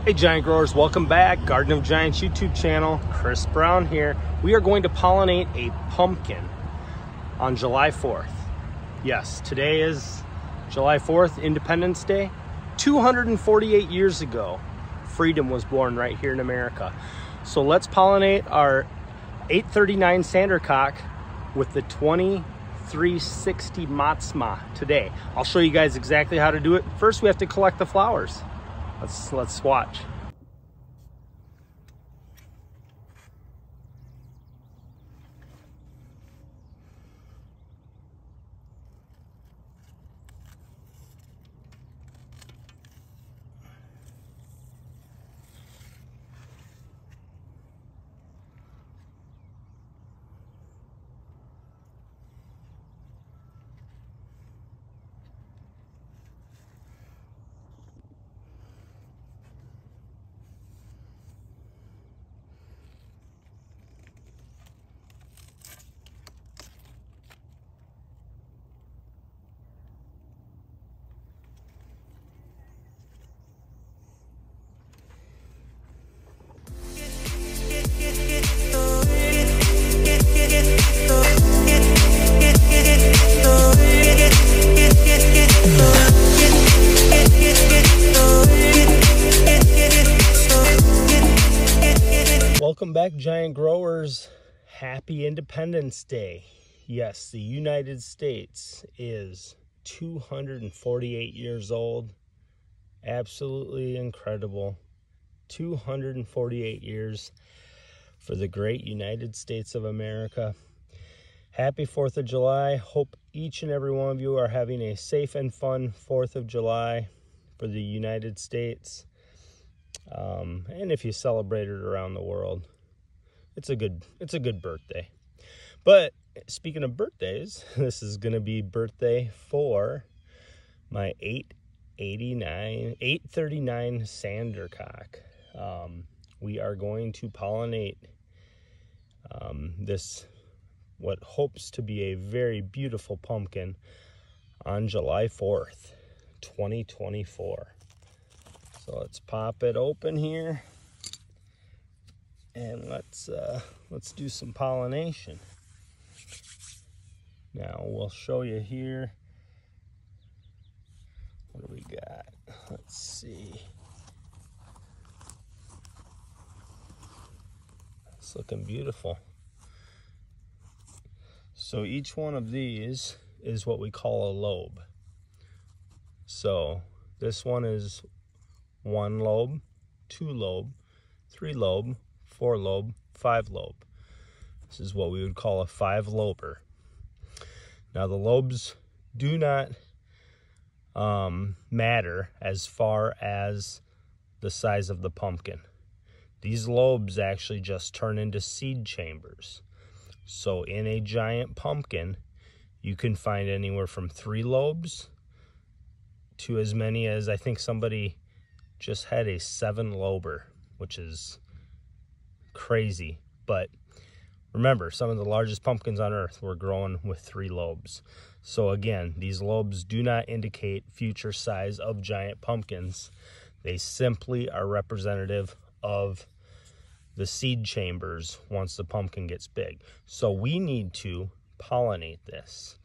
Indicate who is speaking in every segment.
Speaker 1: Hey giant growers, welcome back. Garden of Giants YouTube channel. Chris Brown here. We are going to pollinate a pumpkin on July 4th. Yes, today is July 4th, Independence Day. 248 years ago, freedom was born right here in America. So let's pollinate our 839 Sandercock with the 2360 Matsma today. I'll show you guys exactly how to do it. First, we have to collect the flowers. Let's watch. Welcome back, giant growers. Happy Independence Day. Yes, the United States is 248 years old. Absolutely incredible. 248 years for the great United States of America. Happy 4th of July. Hope each and every one of you are having a safe and fun 4th of July for the United States. And if you celebrate it around the world, it's a good birthday. But speaking of birthdays, this is going to be birthday for my 839 Sandercock. We are going to pollinate this, what hopes to be a very beautiful pumpkin, on July 4th, 2024. So let's pop it open here and let's do some pollination. Now we'll show you here. What do we got? Let's see. It's looking beautiful. So each one of these is what we call a lobe. So this one is 1 lobe, 2 lobe, 3 lobe, 4 lobe, 5 lobe. This is what we would call a 5-lober. Now the lobes do not matter as far as the size of the pumpkin. These lobes actually just turn into seed chambers. So in a giant pumpkin, you can find anywhere from 3 lobes to as many as, I think somebody just had a 7-lober, which is crazy. But remember, some of the largest pumpkins on earth were growing with 3 lobes. So again, these lobes do not indicate future size of giant pumpkins. They simply are representative of the seed chambers once the pumpkin gets big. So we need to pollinate this,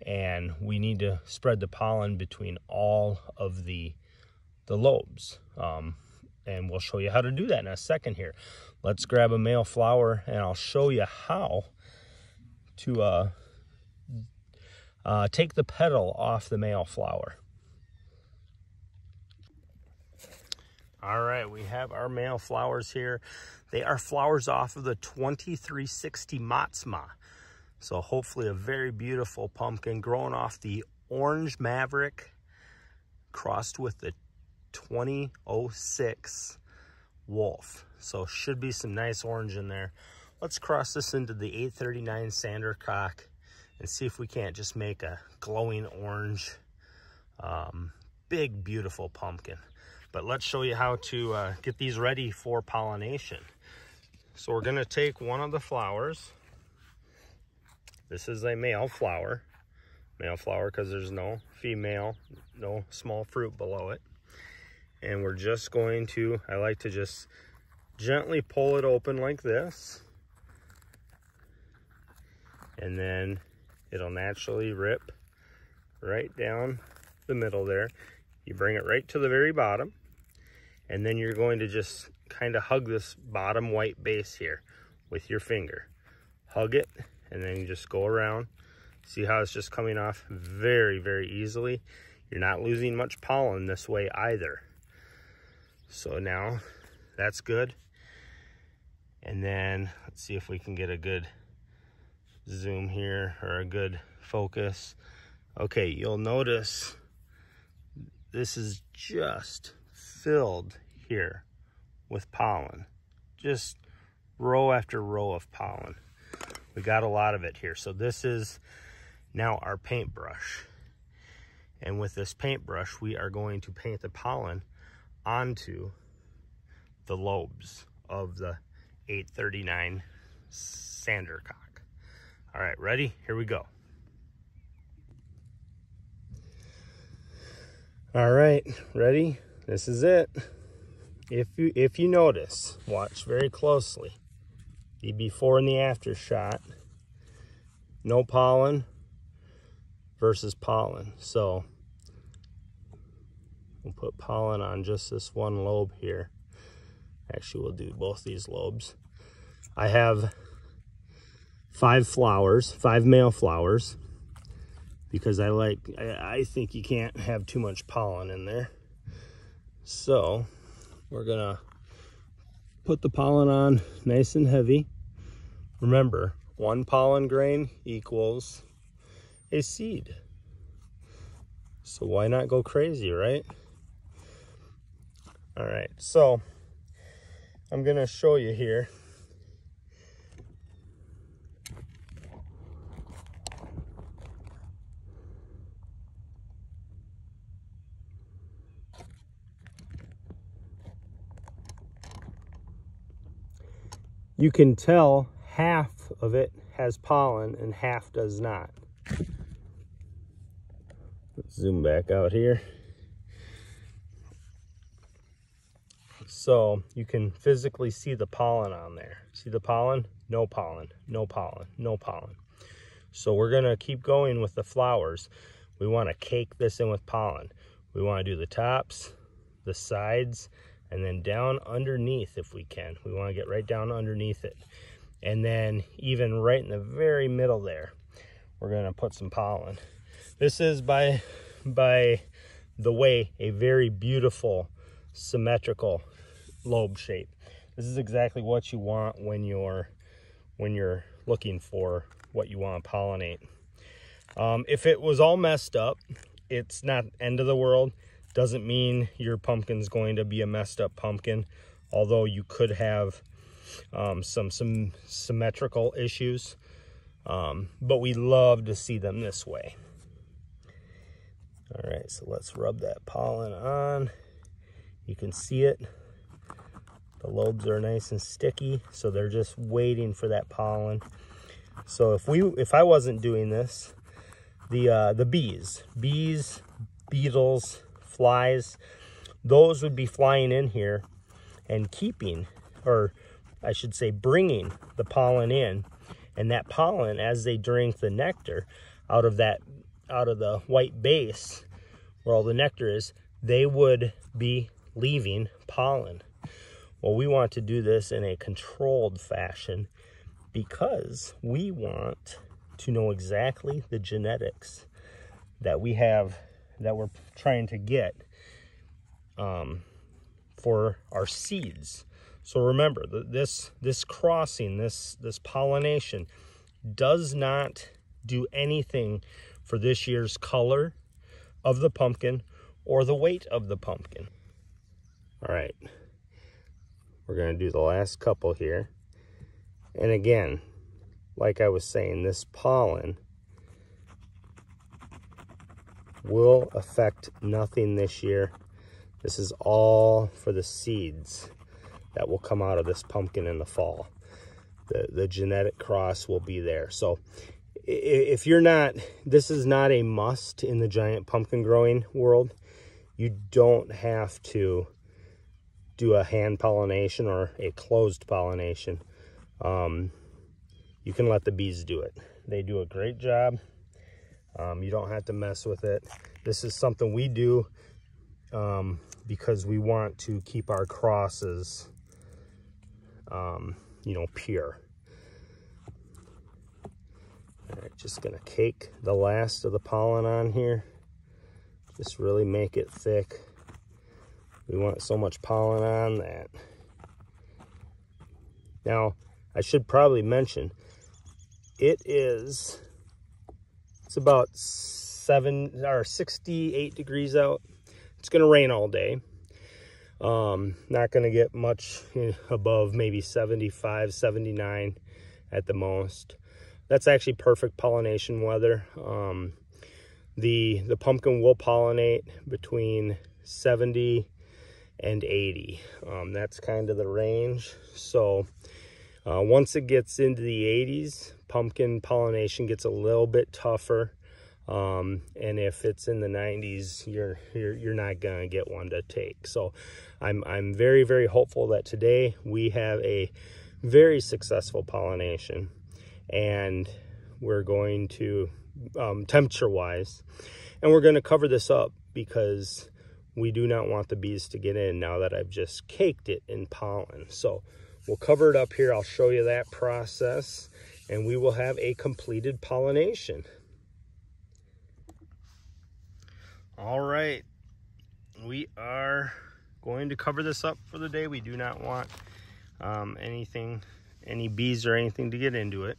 Speaker 1: and we need to spread the pollen between all of the lobes. And we'll show you how to do that in a second here. Let's grab a male flower and I'll show you how to take the petal off the male flower. All right, we have our male flowers here. They are flowers off of the 2360 Matsma. So hopefully a very beautiful pumpkin growing off the Orange Maverick crossed with the 2006 Wolf. So should be some nice orange in there. Let's cross this into the 839 Sandercock and see if we can't just make a glowing orange, big, beautiful pumpkin. But let's show you how to get these ready for pollination. So we're going to take one of the flowers. This is a male flower because there's no female, no small fruit below it. and we're just going to, I like to just gently pull it open like this. And then it'll naturally rip right down the middle there. You bring it right to the very bottom, and then you're going to just kind of hug this bottom white base here with your finger. Hug it, and then you just go around. See how it's just coming off very, very easily. You're not losing much pollen this way either. So now that's good. And then let's see if we can get a good zoom here, or a good focus. Okay, you'll notice this is just filled here with pollen. Just row after row of pollen. We got a lot of it here. So this is now our paintbrush. And with this paintbrush, we are going to paint the pollen onto the lobes of the 839 sandercock. All right, ready? Here we go. All right, ready? This is it. If you notice, watch very closely, the before and the after shot. No pollen versus pollen. So we'll put pollen on just this one lobe here. Actually, we'll do both these lobes. I have 5 flowers, 5 male flowers, because I think you can't have too much pollen in there. So we're gonna put the pollen on nice and heavy. Remember, 1 pollen grain equals a seed. So why not go crazy, right? All right, so I'm gonna show you here. You can tell half of it has pollen and half does not. Let's zoom back out here. So you can physically see the pollen on there. See the pollen? No pollen, no pollen, no pollen. So we're gonna keep going with the flowers. We wanna cake this in with pollen. We wanna do the tops, the sides, and then down underneath if we can. We want to get right down underneath it. And then even right in the very middle there, we're going to put some pollen. This is, by the way, a very beautiful symmetrical lobe shape. This is exactly what you want when you're looking for what you want to pollinate. If it was all messed up, it's not end of the world. Doesn't mean your pumpkin's going to be a messed up pumpkin, although you could have some symmetrical issues, but we love to see them this way. All right, so let's rub that pollen on. You can see it. The lobes are nice and sticky, so they're just waiting for that pollen. So if I wasn't doing this, the bees, beetles, flies, those would be flying in here and keeping, or I should say bringing the pollen in, and that pollen, as they drink the nectar out of the white base where all the nectar is, they would be leaving pollen. Well, we want to do this in a controlled fashion because we want to know exactly the genetics that we have, that we're trying to get for our seeds. So remember, this crossing, this pollination does not do anything for this year's color of the pumpkin or the weight of the pumpkin. All right, we're gonna do the last couple here. And again, like I was saying, this pollen will affect nothing this year. This is all for the seeds that will come out of this pumpkin in the fall. The genetic cross will be there. So if you're not, this is not a must in the giant pumpkin growing world. you don't have to do a hand pollination or a closed pollination. You can let the bees do it. They do a great job. You don't have to mess with it. This is something we do because we want to keep our crosses, you know, pure. All right, just gonna cake the last of the pollen on here. Just really make it thick. We want so much pollen on that. Now, I should probably mention, it's about 68 degrees out. It's gonna rain all day. Not gonna get much above maybe 75, 79 at the most. That's actually perfect pollination weather. The pumpkin will pollinate between 70 and 80. That's kind of the range. So once it gets into the 80s, pumpkin pollination gets a little bit tougher. And if it's in the 90s, you're not gonna get one to take. So I'm very, very hopeful that today we have a very successful pollination, and we're going to temperature wise, and we're going to cover this up because we do not want the bees to get in now that I've just caked it in pollen. So we'll cover it up here. I'll show you that process, and we will have a completed pollination. All right, we are going to cover this up for the day. We do not want any bees or anything to get into it.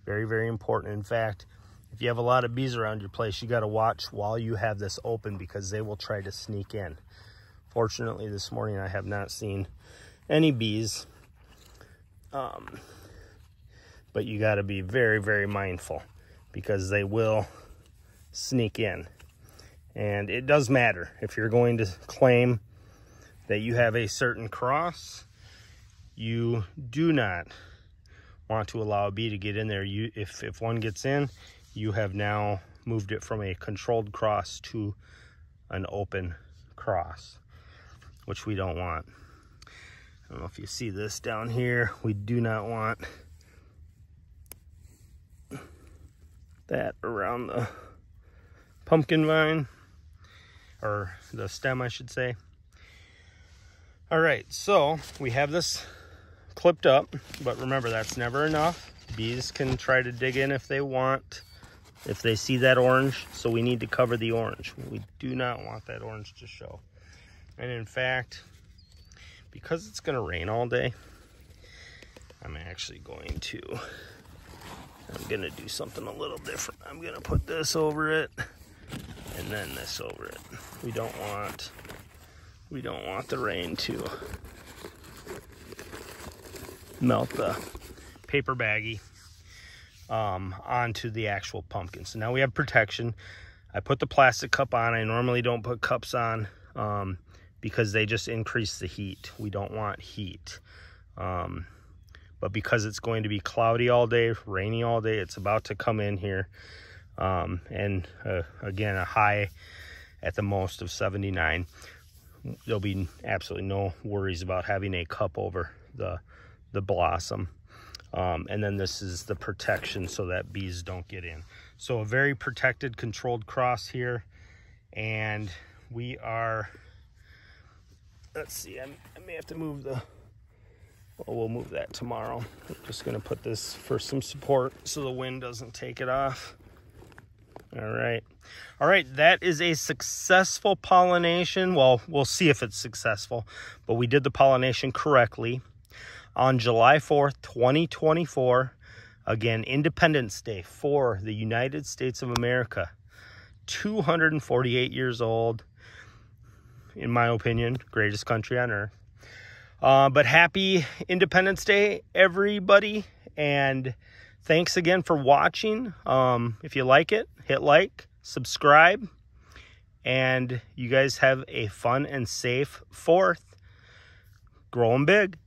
Speaker 1: Very, very important. In fact, if you have a lot of bees around your place, you got to watch while you have this open because they will try to sneak in. Fortunately, this morning I have not seen any bees, but you got to be very, very mindful because they will sneak in. And it does matter if you're going to claim that you have a certain cross. You do not want to allow a bee to get in there. If one gets in, you have now moved it from a controlled cross to an open cross, which we don't want. I don't know if you see this down here. We do not want that around the pumpkin vine, or the stem, I should say. All right, so we have this clipped up, but remember, that's never enough. Bees can try to dig in if they want, if they see that orange, so we need to cover the orange. We do not want that orange to show. And in fact, because it's gonna rain all day, I'm actually going to, I'm gonna do something a little different. I'm gonna put this over it and then this over it. We don't want the rain to melt the paper baggie onto the actual pumpkin. So now we have protection. I put the plastic cup on. I normally don't put cups on because they just increase the heat. We don't want heat. But because it's going to be cloudy all day, rainy all day, it's about to come in here. And again, a high at the most of 79. There'll be absolutely no worries about having a cup over the blossom. And then this is the protection so that bees don't get in. So a very protected, controlled cross here. And we are, let's see, I may have to move the, well, we'll move that tomorrow. I'm just gonna put this for some support so the wind doesn't take it off. All right, that is a successful pollination. Well, we'll see if it's successful, but we did the pollination correctly. On July 4th, 2024, again, Independence Day for the United States of America. 248 years old, in my opinion, greatest country on earth. But happy Independence Day, everybody, and thanks again for watching. If you like it, hit like, subscribe, and you guys have a fun and safe 4th. Growing big.